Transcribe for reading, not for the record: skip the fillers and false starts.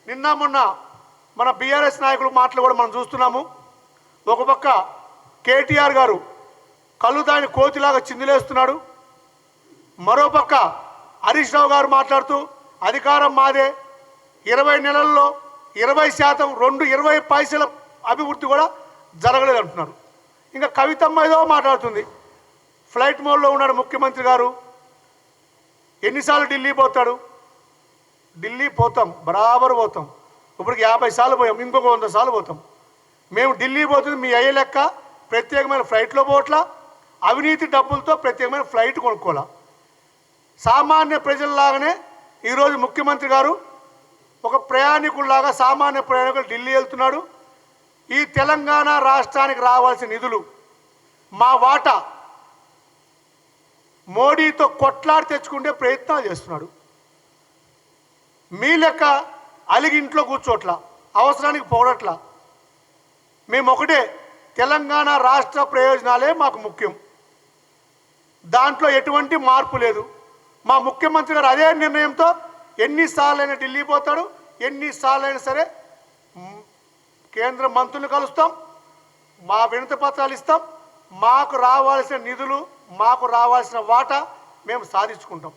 నిన్న మొన్న మన బీఆర్ఎస్ నాయకులు మాటలు కూడా మనం చూస్తున్నాము. ఒక పక్క కేటీఆర్ గారు కళ్ళు దాని కోతిలాగా చిందులేస్తున్నాడు. మరోపక్క హరీష్ రావు గారు మాట్లాడుతూ అధికారం మాదే, 20 నెలల్లో 20% 20 పైసల అభివృద్ధి కూడా జరగలేదు అంటున్నారు. ఇంకా కవితమ్మ ఏదో మాట్లాడుతుంది. ఫ్లైట్ మోడ్లో ఉన్నాడు ముఖ్యమంత్రి గారు. ఎన్నిసార్లు ఢిల్లీ పోతాడు? ఢిల్లీ పోతాం, బరాబరు పోతాం. ఇప్పటికి 50 సార్లు పోయాం, ఇంకొక 100 సార్లు పోతాం. మేము ఢిల్లీ పోతుంది మీ అయ్యే లెక్క ప్రత్యేకమైన ఫ్లైట్లో పోవట్లా, అవినీతి డబ్బులతో ప్రత్యేకమైన ఫ్లైట్ కొనుక్కోవాలా. సామాన్య ప్రజల్లాగానే ఈరోజు ముఖ్యమంత్రి గారు ఒక ప్రయాణికుల్లాగా సామాన్య ప్రయాణికులు ఢిల్లీ వెళ్తున్నాడు. ఈ తెలంగాణ రాష్ట్రానికి రావాల్సిన నిధులు మా వాటా మోడీతో కొట్లాడి తెచ్చుకుంటే ప్రయత్నాలు చేస్తున్నాడు. మీ లెక్క అలిగి ఇంట్లో కూర్చోట్లా, అవసరానికి పోవట్లా. మేము ఒకటే, తెలంగాణ రాష్ట్ర ప్రయోజనాలే మాకు ముఖ్యం. దాంట్లో ఎటువంటి మార్పు లేదు. మా ముఖ్యమంత్రి గారు అదే నిర్ణయంతో ఎన్నిసార్లైనా ఢిల్లీ పోతాడు, ఎన్నిసార్లైనా సరే కేంద్ర మంత్రులు కలుస్తాం, మా వినతి పత్రాలు ఇస్తాం. మాకు రావాల్సిన నిధులు, మాకు రావాల్సిన వాటా మేము సాధించుకుంటాం.